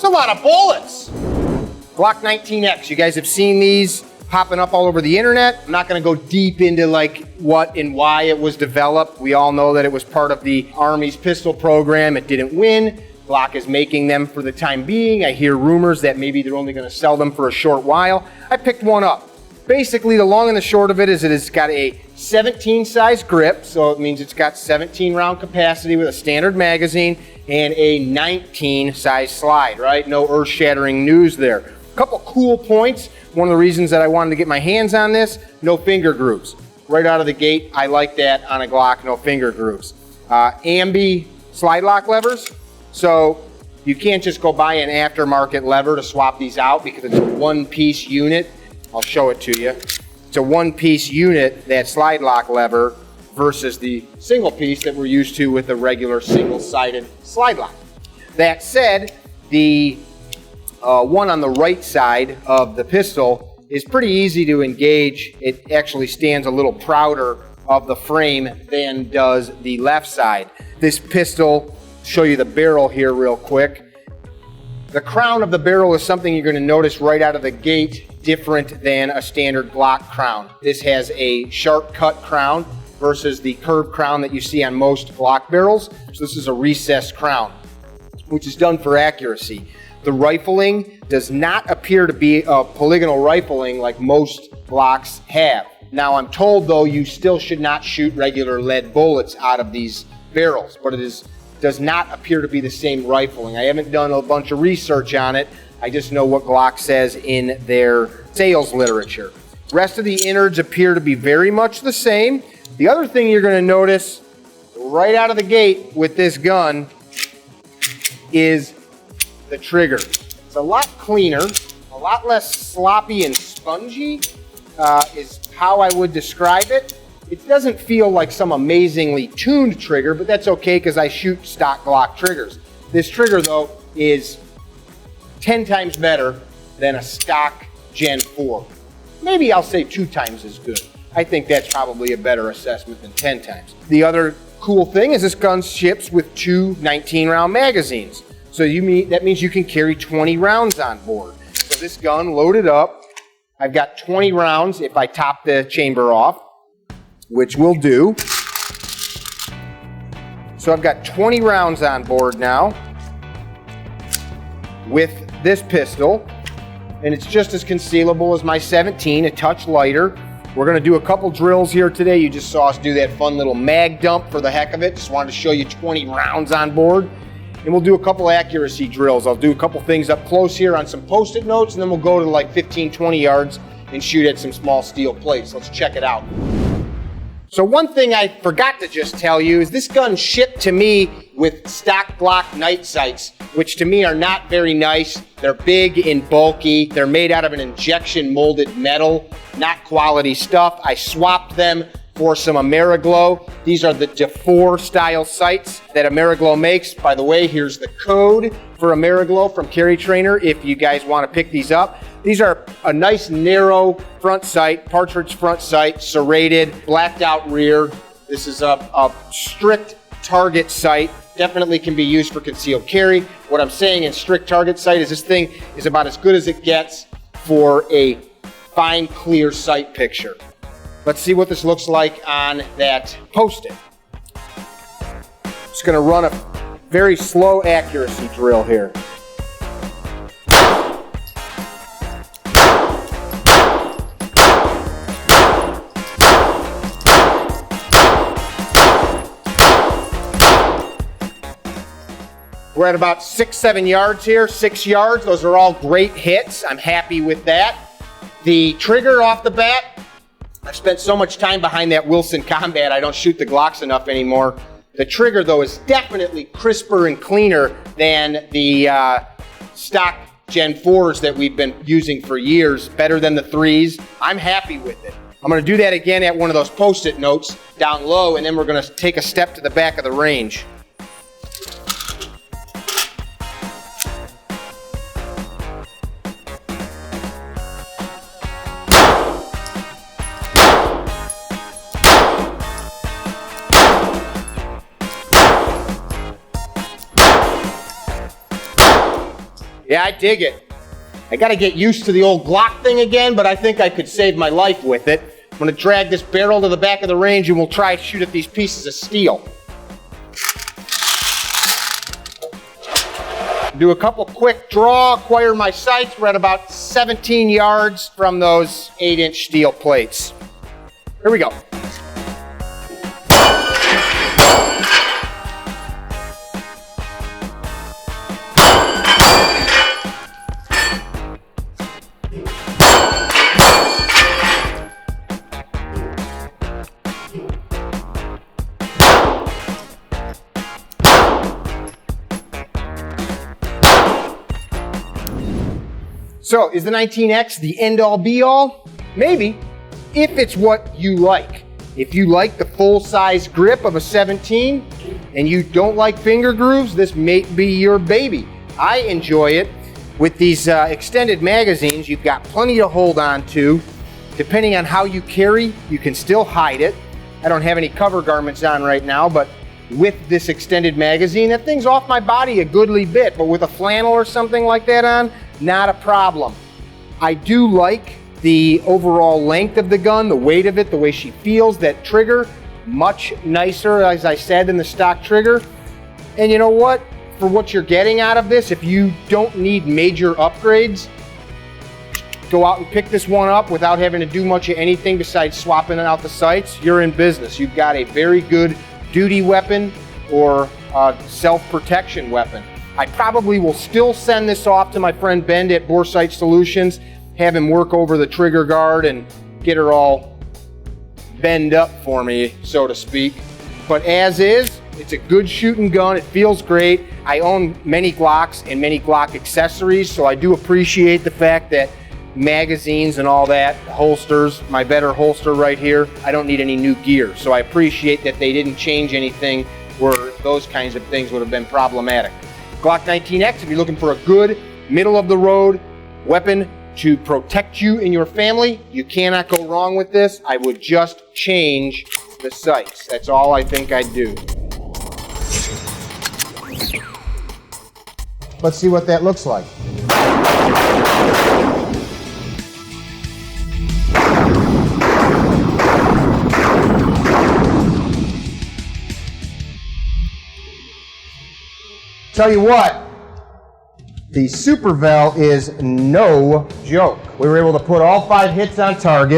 a lot of bullets. Glock 19x, you guys have seen these popping up all over the internet. I'm not gonna go deep into like what and why it was developed. We all know that it was part of the Army's pistol program. It didn't win. Glock is making them for the time being. I hear rumors that maybe they're only gonna sell them for a short while. I picked one up. Basically, the long and the short of it is it's got a 17 size grip, so it means it's got 17 round capacity with a standard magazine and a 19 size slide, right? No earth shattering news there. A couple cool points. One of the reasons that I wanted to get my hands on this, no finger grooves. Right out of the gate, I like that on a Glock, no finger grooves. Ambi slide lock levers. So you can't just go buy an aftermarket lever to swap these out because it's a one-piece unit. I'll show it to you. It's a one-piece unit, that slide lock lever, versus the single piece that we're used to with the regular single-sided slide lock. That said, the one on the right side of the pistol is pretty easy to engage. It actually stands a little prouder of the frame than does the left side. This pistol, show you the barrel here real quick. The crown of the barrel is something you're going to notice right out of the gate, different than a standard Glock crown. This has a sharp cut crown versus the curved crown that you see on most Glock barrels. So this is a recessed crown, which is done for accuracy. The rifling does not appear to be a polygonal rifling like most Glocks have. Now I'm told though you still should not shoot regular lead bullets out of these barrels, but it does not appear to be the same rifling. I haven't done a bunch of research on it. I just know what Glock says in their sales literature. Rest of the innards appear to be very much the same. The other thing you're going to notice right out of the gate with this gun is the trigger. It's a lot cleaner, a lot less sloppy and spongy is how I would describe it. It doesn't feel like some amazingly tuned trigger, but that's okay because I shoot stock Glock triggers. This trigger though is 10 times better than a stock Gen 4. Maybe I'll say 2 times as good. I think that's probably a better assessment than 10 times. The other cool thing is this gun ships with 2 19 round magazines. So that means you can carry 20 rounds on board. So this gun loaded up, I've got 20 rounds if I top the chamber off, which we'll do. So I've got 20 rounds on board now with this pistol, and it's just as concealable as my 17, a touch lighter. We're gonna do a couple drills here today. You just saw us do that fun little mag dump for the heck of it. Just wanted to show you 20 rounds on board. And we'll do a couple accuracy drills. I'll do a couple things up close here on some post-it notes, and then we'll go to like 15, 20 yards and shoot at some small steel plates. Let's check it out. So one thing I forgot to just tell you is this gun shipped to me with stock Glock night sights, which to me are not very nice. They're big and bulky. They're made out of an injection molded metal, not quality stuff. I swapped them for some Ameriglow. These are the DeFore style sights that Ameriglow makes. By the way, here's the code for Ameriglow from Carry Trainer if you guys want to pick these up. These are a nice narrow front sight, partridge front sight, serrated, blacked out rear. This is a strict target sight. Definitely can be used for concealed carry. What I'm saying in strict target sight is this thing is about as good as it gets for a fine, clear sight picture. Let's see what this looks like on that post-it. Just gonna run a very slow accuracy drill here. We're at about 6-7 yards here, 6 yards. Those are all great hits. I'm happy with that. The trigger off the bat, I've spent so much time behind that Wilson Combat, I don't shoot the Glocks enough anymore. The trigger though is definitely crisper and cleaner than the stock Gen 4s that we've been using for years, better than the 3s. I'm happy with it. I'm gonna do that again at one of those post-it notes down low, and then we're gonna take a step to the back of the range. Yeah, I dig it. I gotta get used to the old Glock thing again, but I think I could save my life with it. I'm gonna drag this barrel to the back of the range and we'll try to shoot at these pieces of steel. Do a couple quick draw, acquire my sights. We're at about 17 yards from those 8-inch steel plates. Here we go. So, is the 19X the end-all be-all? Maybe, if it's what you like. If you like the full-size grip of a 17 and you don't like finger grooves, this may be your baby. I enjoy it. With these extended magazines, you've got plenty to hold on to. Depending on how you carry, you can still hide it. I don't have any cover garments on right now, but with this extended magazine, that thing's off my body a goodly bit, but with a flannel or something like that on, not a problem. I do like the overall length of the gun, the weight of it, the way she feels, that trigger, much nicer, as I said, than the stock trigger. And you know what? For what you're getting out of this, if you don't need major upgrades, go out and pick this one up without having to do much of anything besides swapping out the sights, you're in business. You've got a very good duty weapon or self-protection weapon. I probably will still send this off to my friend Ben at Bore Sight Solutions, have him work over the trigger guard and get her all bend up for me, so to speak. But as is, it's a good shooting gun. It feels great. I own many Glocks and many Glock accessories, so I do appreciate the fact that magazines and all that, holsters, my better holster right here, I don't need any new gear. So I appreciate that they didn't change anything where those kinds of things would have been problematic. Glock 19X, if you're looking for a good, middle-of-the-road weapon to protect you and your family, you cannot go wrong with this. I would just change the sights. That's all I think I'd do. Let's see what that looks like. Tell you what, the Super Vel is no joke. We were able to put all 5 hits on target.